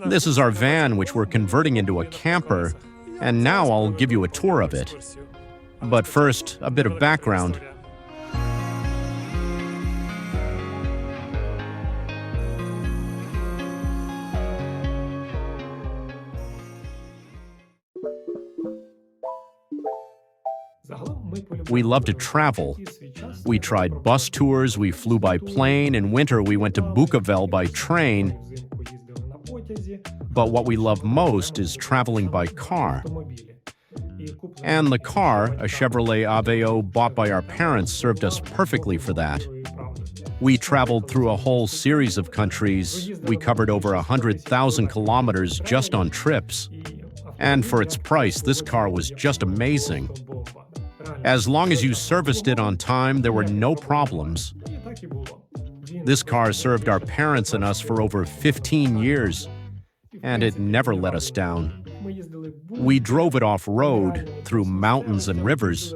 This is our van, which we're converting into a camper, and now I'll give you a tour of it. But first, a bit of background. We love to travel. We tried bus tours, we flew by plane, in winter we went to Bukovel by train. But what we love most is traveling by car. And the car, a Chevrolet Aveo bought by our parents, served us perfectly for that. We traveled through a whole series of countries. We covered over 100,000 kilometers just on trips. And for its price, this car was just amazing. As long as you serviced it on time, there were no problems. This car served our parents and us for over 15 years, and it never let us down. We drove it off-road, through mountains and rivers,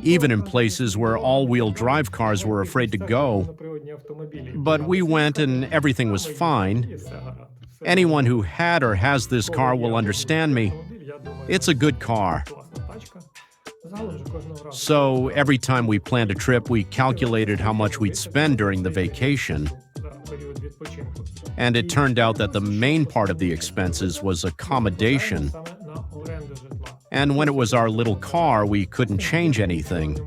even in places where all-wheel drive cars were afraid to go. But we went and everything was fine. Anyone who had or has this car will understand me. It's a good car. So every time we planned a trip, we calculated how much we'd spend during the vacation. And it turned out that the main part of the expenses was accommodation. And when it was our little car, we couldn't change anything.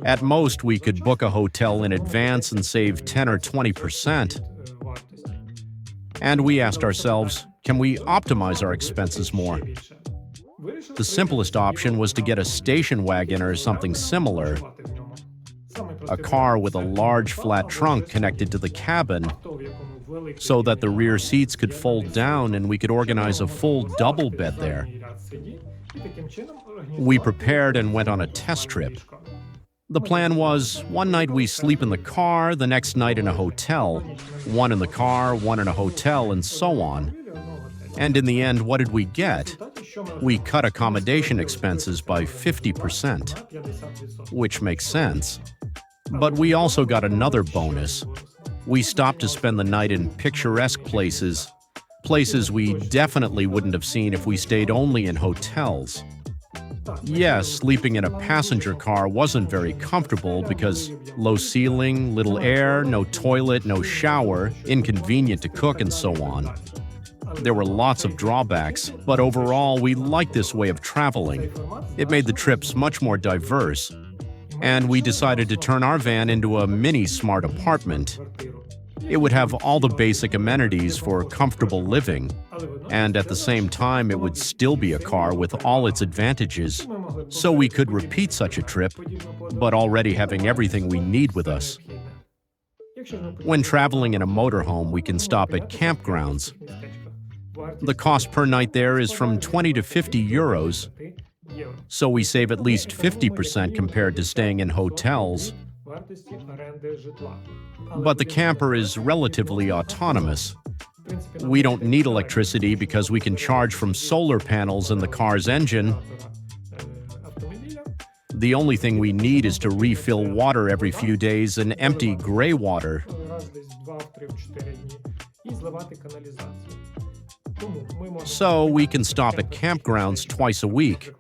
At most, we could book a hotel in advance and save 10 or 20%. And we asked ourselves, can we optimize our expenses more? The simplest option was to get a station wagon or something similar, a car with a large flat trunk connected to the cabin so that the rear seats could fold down and we could organize a full double bed there. We prepared and went on a test trip. The plan was, one night we sleep in the car, the next night in a hotel, one in the car, one in a hotel, and so on. And in the end, what did we get? We cut accommodation expenses by 50%, which makes sense. But we also got another bonus. We stopped to spend the night in picturesque places we definitely wouldn't have seen if we stayed only in hotels. Yes, sleeping in a passenger car wasn't very comfortable because low ceiling, little air, no toilet, no shower, inconvenient to cook, and so on. There were lots of drawbacks, but overall, we liked this way of traveling. It made the trips much more diverse. And we decided to turn our van into a mini smart apartment. It would have all the basic amenities for comfortable living, and at the same time, it would still be a car with all its advantages, so we could repeat such a trip, but already having everything we need with us. When traveling in a motorhome, we can stop at campgrounds. The cost per night there is from 20 to 50 euros, so we save at least 50% compared to staying in hotels. But the camper is relatively autonomous. We don't need electricity because we can charge from solar panels in the car's engine. The only thing we need is to refill water every few days and empty gray water. So we can stop at campgrounds twice a week.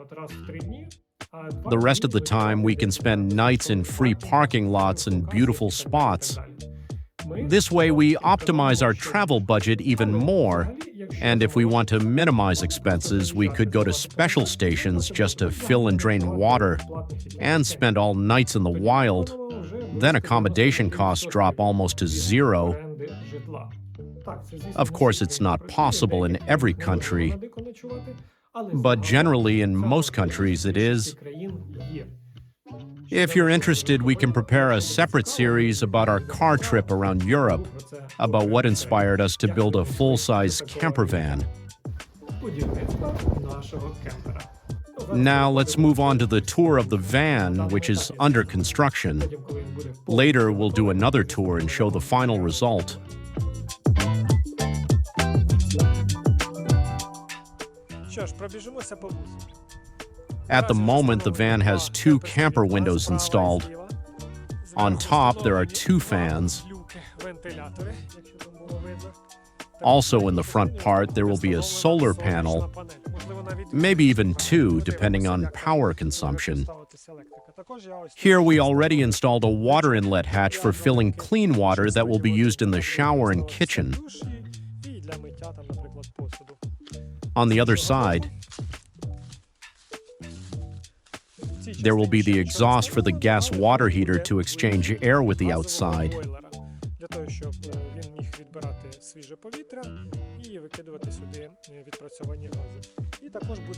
The rest of the time, we can spend nights in free parking lots and beautiful spots. This way, we optimize our travel budget even more, and if we want to minimize expenses, we could go to special stations just to fill and drain water and spend all nights in the wild. Then accommodation costs drop almost to zero. Of course, it's not possible in every country, but generally in most countries it is. If you're interested, we can prepare a separate series about our car trip around Europe, about what inspired us to build a full-size campervan. Now let's move on to the tour of the van, which is under construction. Later, we'll do another tour and show the final result. At the moment, the van has 2 camper windows installed. On top, there are 2 fans. Also in the front part, there will be a solar panel, maybe even two, depending on power consumption. Here we already installed a water inlet hatch for filling clean water that will be used in the shower and kitchen. On the other side, there will be the exhaust for the gas water heater to exchange air with the outside.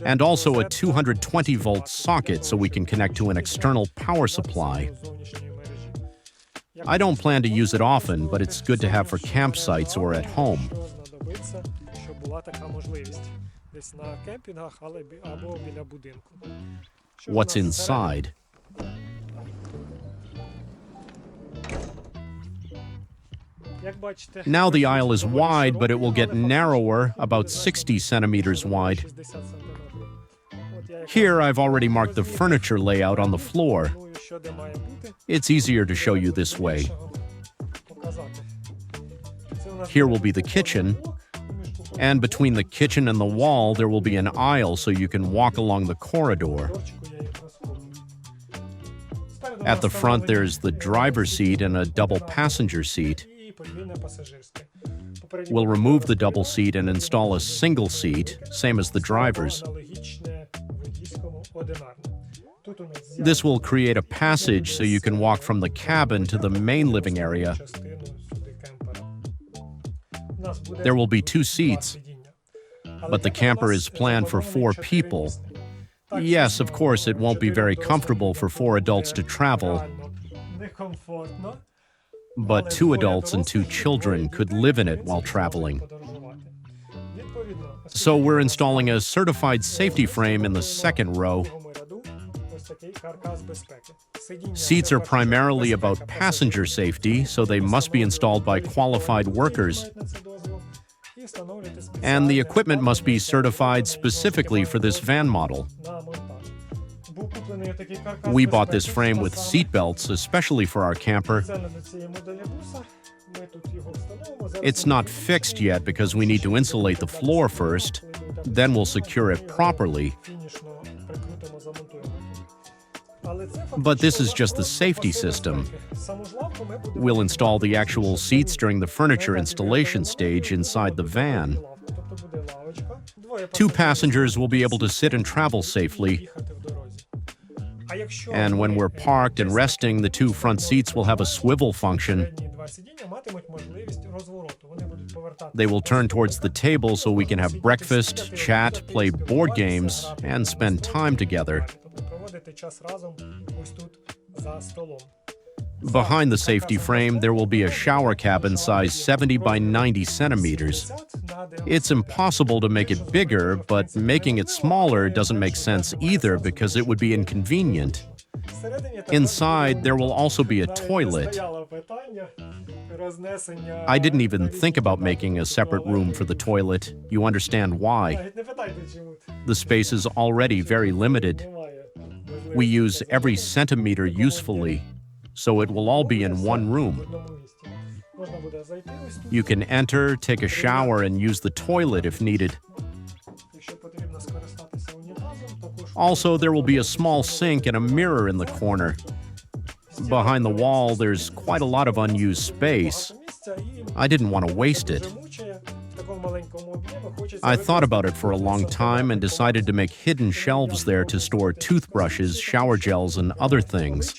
And also a 220-volt socket so we can connect to an external power supply. I don't plan to use it often, but it's good to have for campsites or at home. What's inside? Now the aisle is wide, but it will get narrower, about 60 centimeters wide. Here I've already marked the furniture layout on the floor. It's easier to show you this way. Here will be the kitchen, and between the kitchen and the wall there will be an aisle so you can walk along the corridor. At the front there's the driver's seat and a double passenger seat. We'll remove the double seat and install a single seat, same as the driver's. This will create a passage so you can walk from the cabin to the main living area. There will be 2 seats, but the camper is planned for 4 people. Yes, of course, it won't be very comfortable for 4 adults to travel, but 2 adults and 2 children could live in it while traveling. So we're installing a certified safety frame in the second row. Seats are primarily about passenger safety, so they must be installed by qualified workers. And the equipment must be certified specifically for this van model. We bought this frame with seat belts, especially for our camper. It's not fixed yet because we need to insulate the floor first, then we'll secure it properly. But this is just the safety system. We'll install the actual seats during the furniture installation stage inside the van. 2 passengers will be able to sit and travel safely. And when we're parked and resting, the 2 front seats will have a swivel function. They will turn towards the table so we can have breakfast, chat, play board games, and spend time together. Behind the safety frame, there will be a shower cabin size 70 by 90 centimeters. It's impossible to make it bigger, but making it smaller doesn't make sense either because it would be inconvenient. Inside, there will also be a toilet. I didn't even think about making a separate room for the toilet. You understand why. The space is already very limited. We use every centimeter usefully, so it will all be in one room. You can enter, take a shower, and use the toilet if needed. Also, there will be a small sink and a mirror in the corner. Behind the wall, there's quite a lot of unused space. I didn't want to waste it. I thought about it for a long time and decided to make hidden shelves there to store toothbrushes, shower gels, and other things.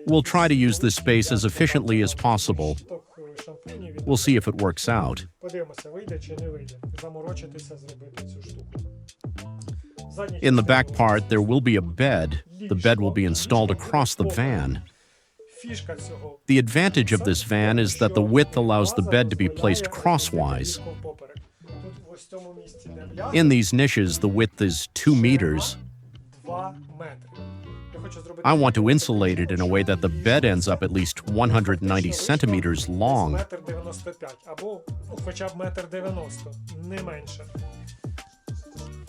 We'll try to use this space as efficiently as possible. We'll see if it works out. In the back part, there will be a bed. The bed will be installed across the van. The advantage of this van is that the width allows the bed to be placed crosswise. In these niches, the width is 2 meters. I want to insulate it in a way that the bed ends up at least 190 centimeters long.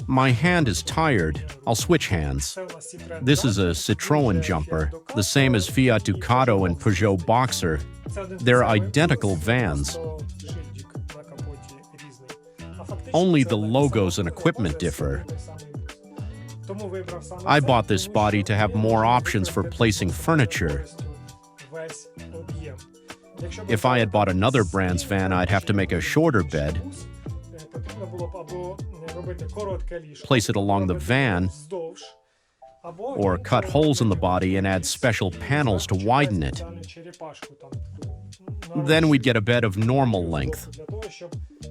My hand is tired. I'll switch hands. This is a Citroën jumper, the same as Fiat Ducato and Peugeot Boxer. They're identical vans. Only the logos and equipment differ. I bought this body to have more options for placing furniture. If I had bought another brand's van, I'd have to make a shorter bed, place it along the van, or cut holes in the body and add special panels to widen it. Then we'd get a bed of normal length.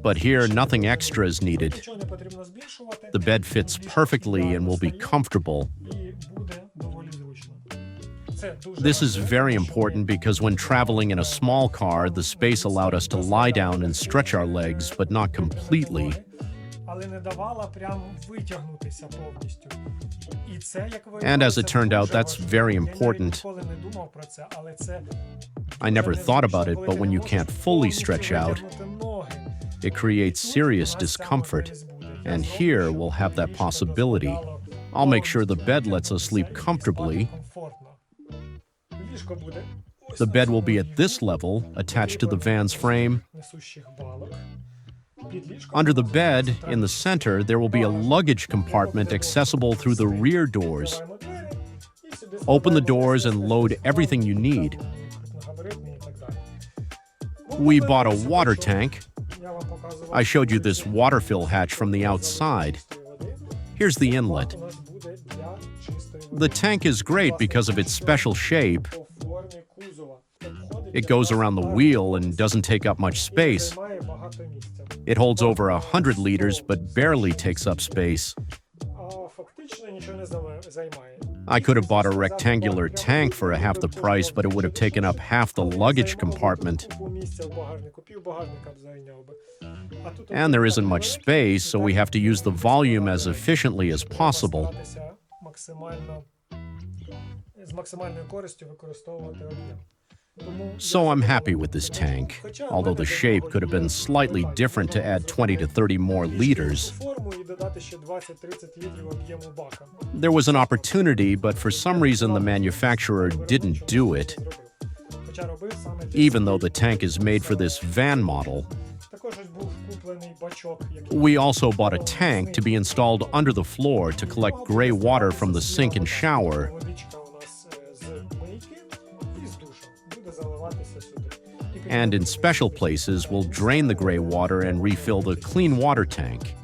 But here, nothing extra is needed. The bed fits perfectly and will be comfortable. This is very important because when traveling in a small car, the space allowed us to lie down and stretch our legs, but not completely. And as it turned out, that's very important. I never thought about it, but when you can't fully stretch out, it creates serious discomfort. And here we'll have that possibility. I'll make sure the bed lets us sleep comfortably. The bed will be at this level, attached to the van's frame. Under the bed, in the center, there will be a luggage compartment accessible through the rear doors. Open the doors and load everything you need. We bought a water tank. I showed you this water fill hatch from the outside. Here's the inlet. The tank is great because of its special shape. It goes around the wheel and doesn't take up much space. It holds over 100 liters but barely takes up space. I could have bought a rectangular tank for half the price, but it would have taken up half the luggage compartment. And there isn't much space, so we have to use the volume as efficiently as possible. So I'm happy with this tank, although the shape could have been slightly different to add 20 to 30 more liters. There was an opportunity, but for some reason the manufacturer didn't do it. Even though the tank is made for this van model. We also bought a tank to be installed under the floor to collect gray water from the sink and shower. And in special places, we'll drain the gray water and refill the clean water tank.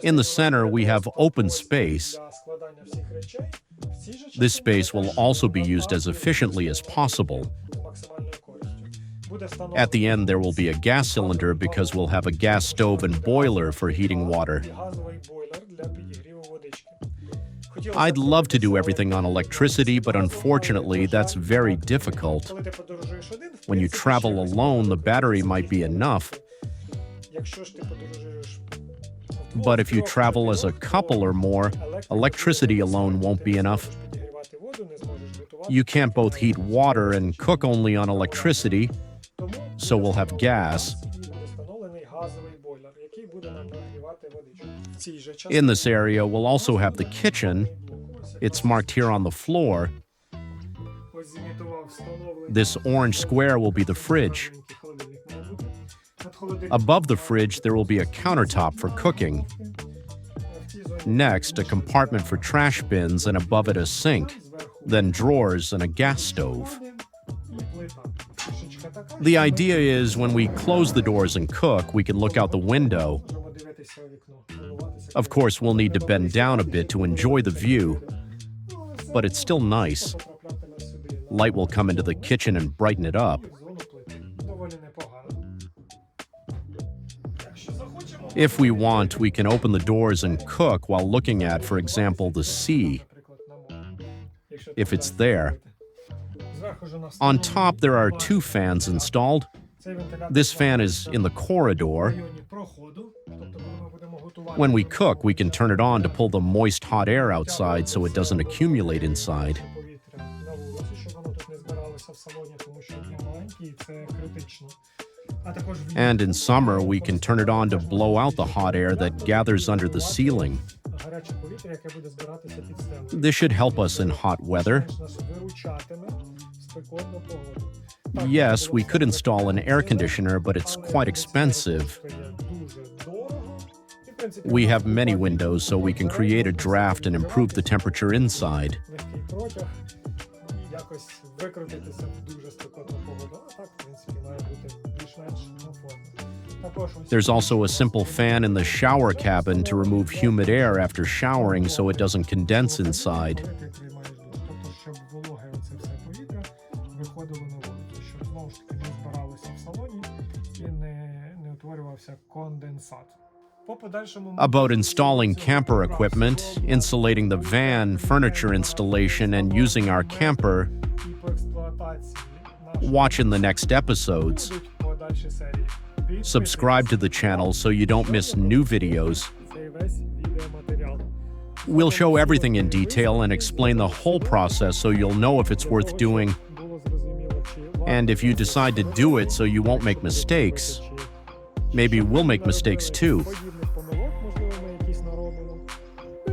In the center, we have open space. This space will also be used as efficiently as possible. At the end, there will be a gas cylinder because we'll have a gas stove and boiler for heating water. I'd love to do everything on electricity, but unfortunately, that's very difficult. When you travel alone, the battery might be enough. But if you travel as a couple or more, electricity alone won't be enough. You can't both heat water and cook only on electricity, so we'll have gas. In this area, we'll also have the kitchen. It's marked here on the floor. This orange square will be the fridge. Above the fridge, there will be a countertop for cooking. Next, a compartment for trash bins, and above it a sink, then drawers and a gas stove. The idea is when we close the doors and cook, we can look out the window. Of course, we'll need to bend down a bit to enjoy the view, but it's still nice. Light will come into the kitchen and brighten it up. If we want, we can open the doors and cook while looking at, for example, the sea, if it's there. On top, there are 2 fans installed. This fan is in the corridor. When we cook, we can turn it on to pull the moist hot air outside so it doesn't accumulate inside. And in summer, we can turn it on to blow out the hot air that gathers under the ceiling. This should help us in hot weather. Yes, we could install an air conditioner, but it's quite expensive. We have many windows, so we can create a draft and improve the temperature inside. There's also a simple fan in the shower cabin to remove humid air after showering so it doesn't condense inside. About installing camper equipment, insulating the van, furniture installation, and using our camper, watch in the next episodes. Subscribe to the channel so you don't miss new videos. We'll show everything in detail and explain the whole process so you'll know if it's worth doing. And if you decide to do it so you won't make mistakes, maybe we'll make mistakes too.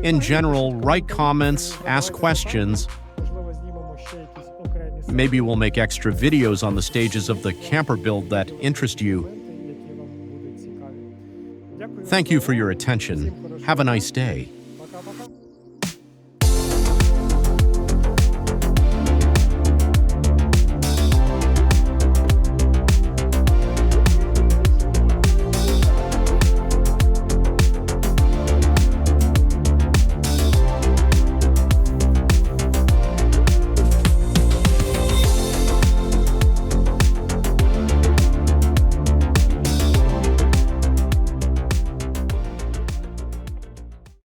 In general, write comments, ask questions. Maybe we'll make extra videos on the stages of the camper build that interest you. Thank you for your attention. Have a nice day.